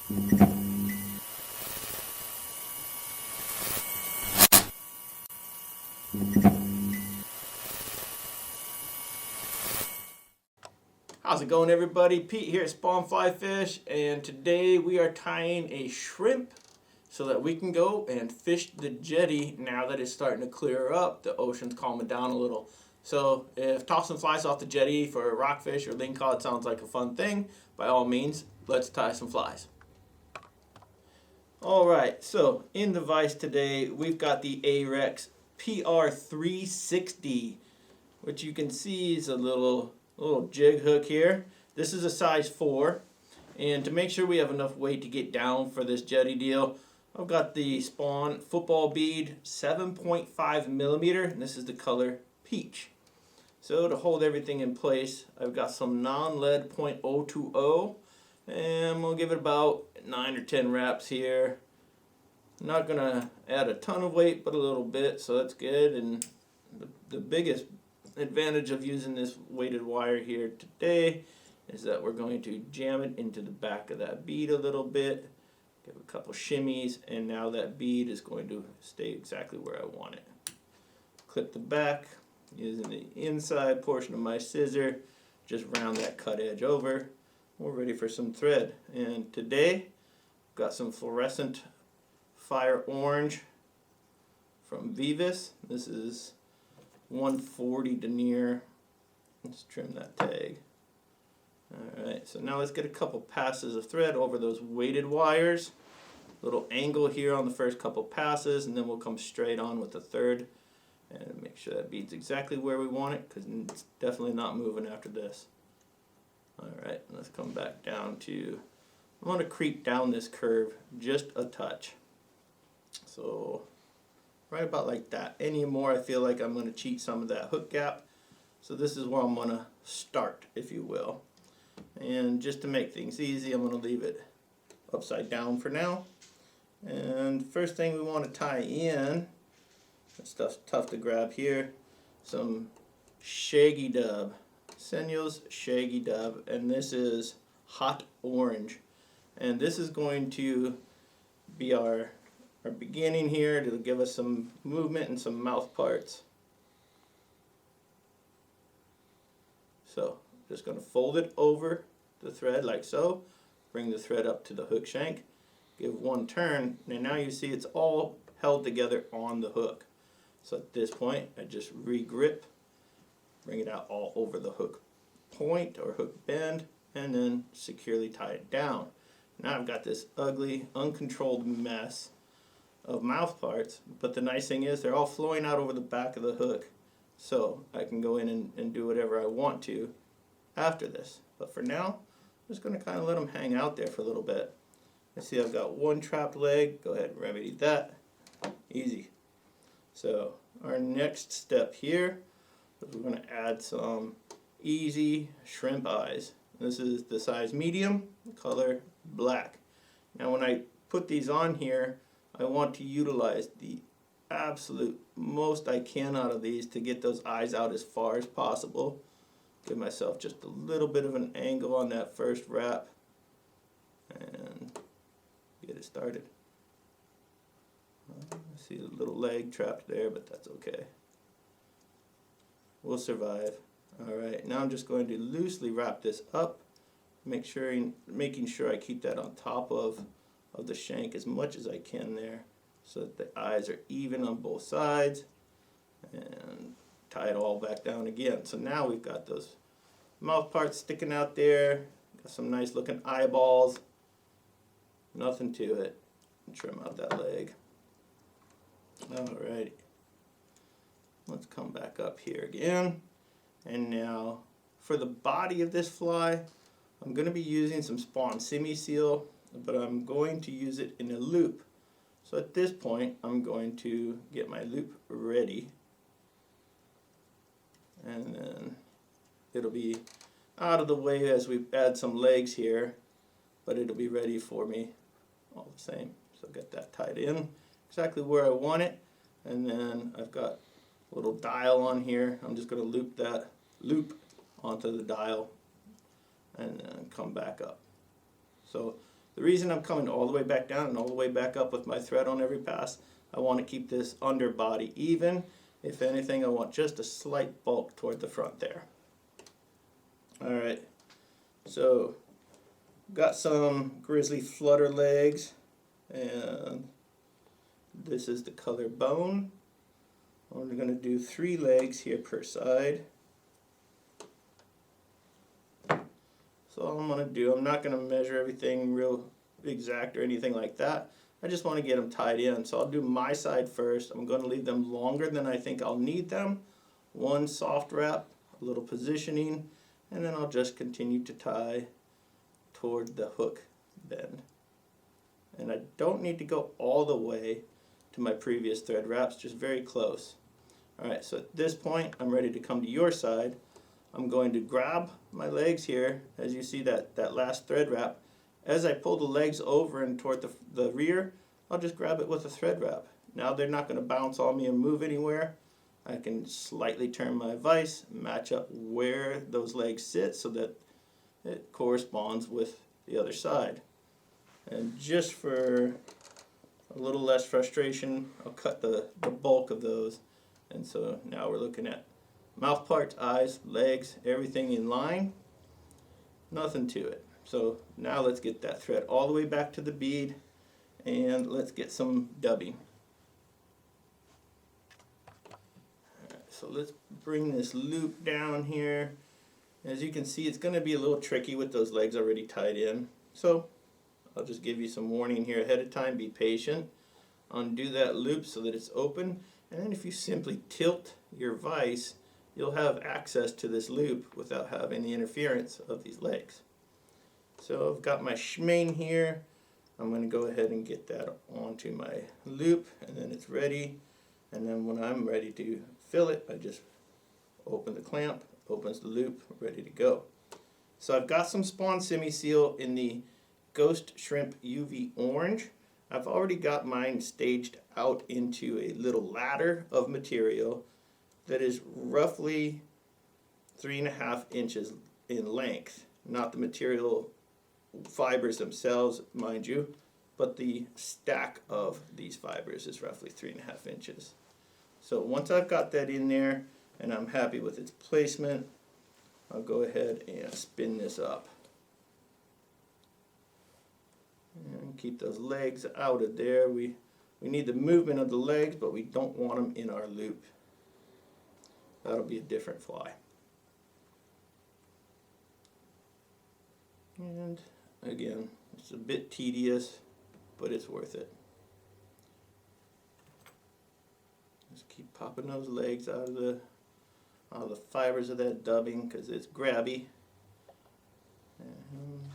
How's it going, everybody? Pete here at Spawn Fly Fish, and today we are tying a shrimp so that we can go and fish the jetty now that it's starting to clear up. The ocean's calming down a little. So if tossing flies off the jetty for a rockfish or lingcod sounds like a fun thing, by all means, let's tie some flies. Alright, so in the vise today, we've got the Ahrex PR360, which you can see is a little jig hook here. This is a size 4, and to make sure we have enough weight to get down for this jetty deal, I've got the Spawn football bead 7.5 millimeter, and this is the color peach. So to hold everything in place, I've got some non-lead .020, and we'll give it about 9 or 10 wraps here. I'm not gonna add a ton of weight, but a little bit, so that's good. And the biggest advantage of using this weighted wire here today is that we're going to jam it into the back of that bead a little bit, give a couple shimmies, and now that bead is going to stay exactly where I want it. Clip the back using the inside portion of my scissor, just round that cut edge over. We're ready for some thread, and today I've got some fluorescent fire orange from Veevus. This is 140 denier. Let's trim that tag. Alright, so now let's get a couple passes of thread over those weighted wires. Little angle here on the first couple passes, and then we'll come straight on with the third and make sure that bead's exactly where we want it, because it's definitely not moving after this. Alright, let's come back down to, I want to creep down this curve just a touch. So right about like that. Any more, I feel like I'm going to cheat some of that hook gap. So this is where I'm going to start, if you will. And just to make things easy, I'm going to leave it upside down for now. And first thing we want to tie in, this stuff's tough to grab here, some Shaggy dub. Senyo's Shaggy dub, and this is hot orange. And this is going to be our beginning here to give us some movement and some mouth parts. So just going to fold it over the thread like so, bring the thread up to the hook shank, give one turn, and now you see it's all held together on the hook. So at this point I just re-grip, bring it out all over the hook point or hook bend, and then securely tie it down. Now I've got this ugly, uncontrolled mess of mouth parts, but the nice thing is they're all flowing out over the back of the hook, so I can go in and do whatever I want to after this. But for now, I'm just going to kind of let them hang out there for a little bit. I see I've got one trapped leg. Go ahead and remedy that. Easy. So our next step here is we're going to add some easy shrimp eyes. This is the size medium, color black. Now when I put these on here, I want to utilize the absolute most I can out of these to get those eyes out as far as possible. Give myself just a little bit of an angle on that first wrap and get it started. I see a little leg trapped there, but that's okay. We'll survive. Alright, now I'm just going to loosely wrap this up, making sure I keep that on top of the shank as much as I can there, so that the eyes are even on both sides, and tie it all back down again. So now we've got those mouth parts sticking out there, got some nice looking eyeballs, nothing to it, and trim out that leg. Alrighty, let's come back up here again, and now for the body of this fly, I'm going to be using some Spawn Simi seal, but I'm going to use it in a loop. So at this point I'm going to get my loop ready, and then it'll be out of the way as we add some legs here, but it'll be ready for me all the same. So get that tied in exactly where I want it, and then I've got a little dial on here. I'm just going to loop that loop onto the dial and then come back up. So The reason I'm coming all the way back down and all the way back up with my thread on every pass, I want to keep this underbody even. If anything, I want just a slight bulk toward the front there. Alright, so got some Grizzly Flutter legs, and this is the color bone. We're going to do 3 legs here per side. So all I'm going to do, I'm not going to measure everything real exact or anything like that. I just want to get them tied in. So I'll do my side first. I'm going to leave them longer than I think I'll need them. 1 soft wrap, a little positioning, and then I'll just continue to tie toward the hook bend. And I don't need to go all the way to my previous thread wraps, just very close. Alright, so at this point I'm ready to come to your side. I'm going to grab my legs here, as you see that last thread wrap. As I pull the legs over and toward the rear, I'll just grab it with a thread wrap. Now they're not going to bounce on me and move anywhere. I can slightly turn my vise, match up where those legs sit so that it corresponds with the other side. And just for a little less frustration, I'll cut the bulk of those. And so now we're looking at mouth parts, eyes, legs, everything in line. Nothing to it. So now let's get that thread all the way back to the bead, and let's get some dubbing. Alright, so let's bring this loop down here. As you can see, it's going to be a little tricky with those legs already tied in. So I'll just give you some warning here ahead of time. Be patient. Undo that loop so that it's open, and then if you simply tilt your vise, you'll have access to this loop without having the interference of these legs. So I've got my shmain here. I'm going to go ahead and get that onto my loop, and then it's ready. And then when I'm ready to fill it, I just open the clamp, opens the loop, ready to go. So I've got some spawn Simi seal in the Ghost Shrimp UV Orange. I've already got mine staged out into a little ladder of material that is roughly 3.5 inches in length. Not the material fibers themselves, mind you, but the stack of these fibers is roughly 3.5 inches. So once I've got that in there and I'm happy with its placement, I'll go ahead and spin this up. And keep those legs out of there. We need the movement of the legs, but we don't want them in our loop. That'll be a different fly. And again, it's a bit tedious, but it's worth it. Just keep popping those legs out of the fibers of that dubbing because it's grabby. And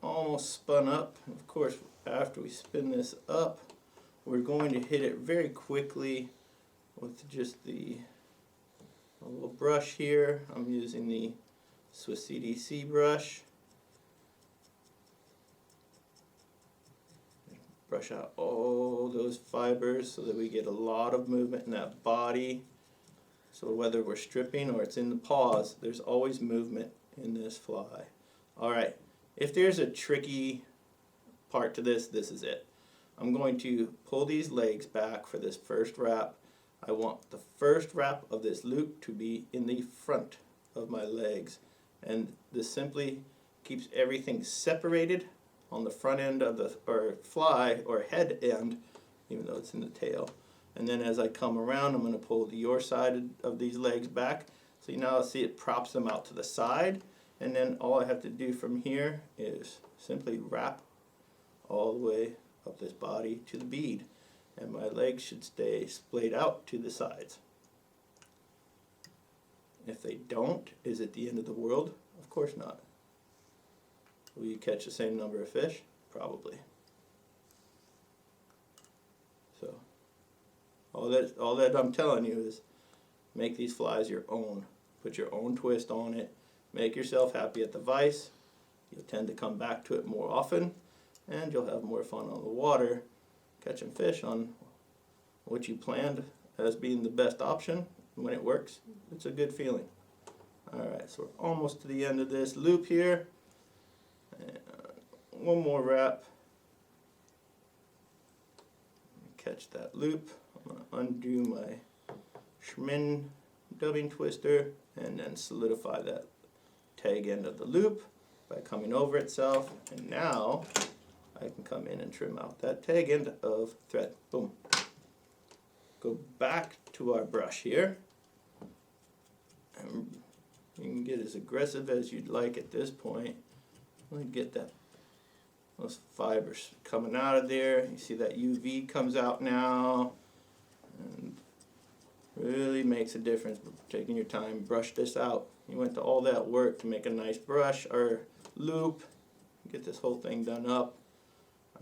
we're almost spun up. Of course, after we spin this up, we're going to hit it very quickly with just a little brush here. I'm using the Swiss CDC brush. Brush out all those fibers so that we get a lot of movement in that body. So whether we're stripping or it's in the paws, there's always movement in this fly. Alright, if there's a tricky part to this, this is it. I'm going to pull these legs back for this first wrap. I want the first wrap of this loop to be in the front of my legs, and this simply keeps everything separated on the front end of the fly or head end, even though it's in the tail. And then as I come around, I'm going to pull your side of these legs back. So you now see it props them out to the side, and then all I have to do from here is simply wrap all the way up this body to the bead, and my legs should stay splayed out to the sides. If they don't, is it the end of the world? Of course not. Will you catch the same number of fish? Probably. So all that I'm telling you is make these flies your own. Put your own twist on it. Make yourself happy at the vise. You'll tend to come back to it more often, and you'll have more fun on the water catching fish on what you planned as being the best option. When it works, it's a good feeling. Alright, so we're almost to the end of this loop here. And one more wrap. Catch that loop. I'm going to undo my Schmin dubbing twister and then solidify that tag end of the loop by coming over itself. And now I can come in and trim out that tag end of thread. Boom. Go back to our brush here. And you can get as aggressive as you'd like at this point. Let me get those fibers coming out of there. You see that UV comes out now, and really makes a difference. Taking your time, brush this out. You went to all that work to make a nice brush or loop. Get this whole thing done up.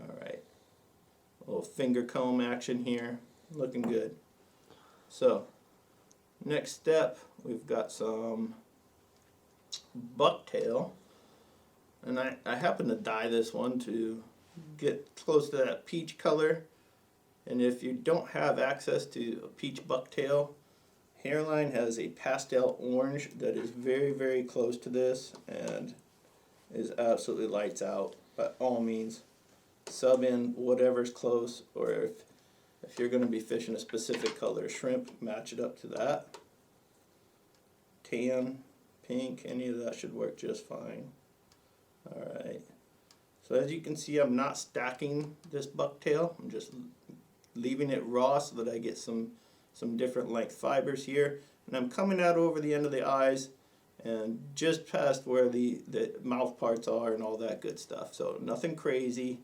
All right, a little finger comb action here, looking good. So next step, we've got some Bucktail. And I happen to dye this one to get close to that peach color. And if you don't have access to a peach bucktail, Hareline has a pastel orange that is very, very close to this and is absolutely lights out. By all means, sub in whatever's close, or if you're going to be fishing a specific color shrimp, match it up to that. Tan, pink, any of that should work just fine. Alright, so as you can see, I'm not stacking this bucktail. I'm just leaving it raw so that I get some different length fibers here. And I'm coming out over the end of the eyes and just past where the mouth parts are and all that good stuff. So nothing crazy,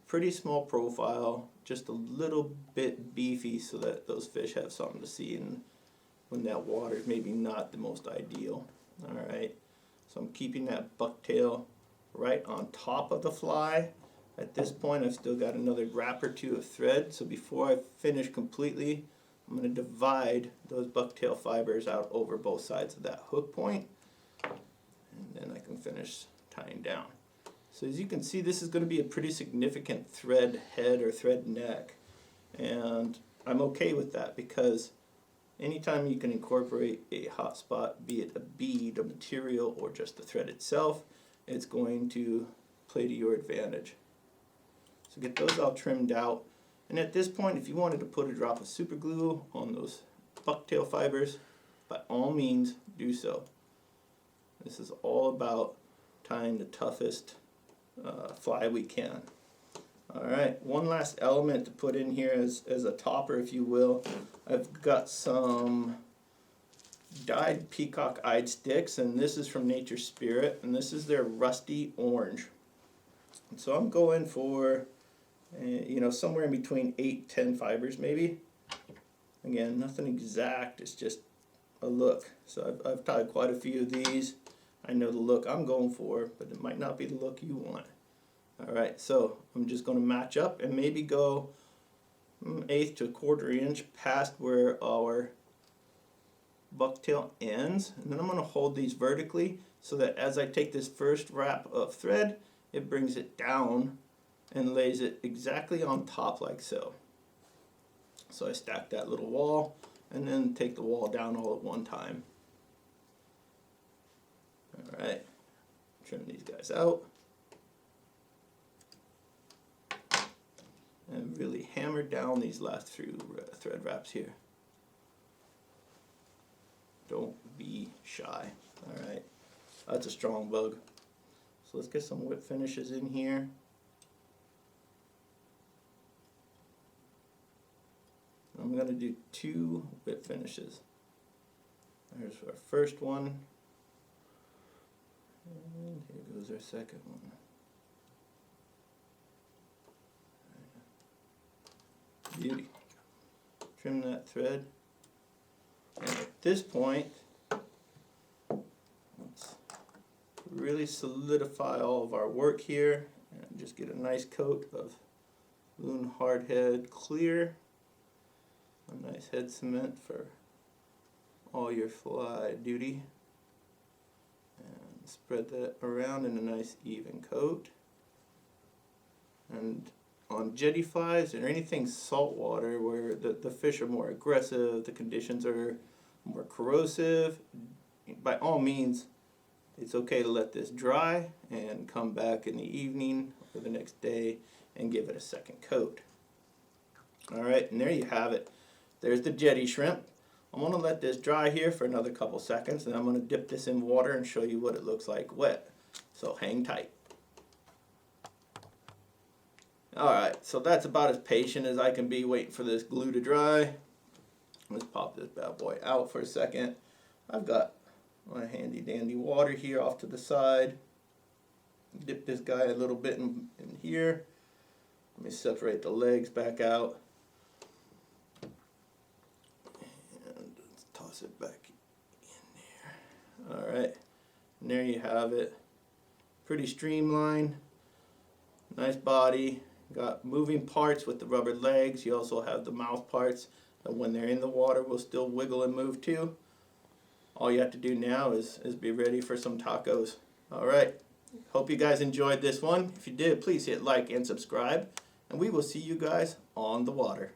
pretty small profile, just a little bit beefy so that those fish have something to see and when that water is maybe not the most ideal. Alright, so I'm keeping that bucktail right on top of the fly. At this point, I've still got another wrap or two of thread, so before I finish completely, I'm going to divide those bucktail fibers out over both sides of that hook point, and then I can finish tying down. So as you can see, this is going to be a pretty significant thread head or thread neck, and I'm okay with that because anytime you can incorporate a hot spot, be it a bead, a material, or just the thread itself, it's going to play to your advantage. So get those all trimmed out. And at this point, if you wanted to put a drop of super glue on those bucktail fibers, by all means do so. This is all about tying the toughest fly we can. Alright, one last element to put in here as a topper, if you will. I've got some dyed peacock eyed sticks, and this is from Nature's Spirit, and this is their rusty orange. And so I'm going for somewhere in between 8-10 fibers maybe. Again, nothing exact, it's just a look. So I've tied quite a few of these. I know the look I'm going for, but it might not be the look you want. Alright, so I'm just going to match up and maybe go 1/8 to 1/4 inch past where our bucktail ends, and then I'm going to hold these vertically so that as I take this first wrap of thread, it brings it down and lays it exactly on top like so. So I stack that little wall and then take the wall down all at one time. Alright, trim these guys out and really hammer down these last few thread wraps here. Don't be shy. Alright, that's a strong bug. So let's get some whip finishes in here. I'm going to do 2 whip finishes. There's our first one. And here goes our second one. Beauty. Trim that thread. And at this point, let's really solidify all of our work here and just get a nice coat of Loon Hardhead Clear. A nice head cement for all your fly duty. And spread that around in a nice even coat. And on jetty flies or anything saltwater where the fish are more aggressive, the conditions are more corrosive, by all means, it's okay to let this dry and come back in the evening or the next day and give it a second coat. Alright, and there you have it. There's the jetty shrimp. I'm going to let this dry here for another couple seconds, and I'm going to dip this in water and show you what it looks like wet. So hang tight. Alright, so that's about as patient as I can be waiting for this glue to dry. Let's pop this bad boy out for a second. I've got my handy dandy water here off to the side. Dip this guy a little bit in here. Let me separate the legs back out. And let's toss it back in there. Alright, and there you have it. Pretty streamlined. Nice body. Got moving parts with the rubber legs. You also have the mouth parts that when they're in the water will still wiggle and move too. All you have to do now is be ready for some tacos. Alright, hope you guys enjoyed this one. If you did, please hit like and subscribe, and we will see you guys on the water.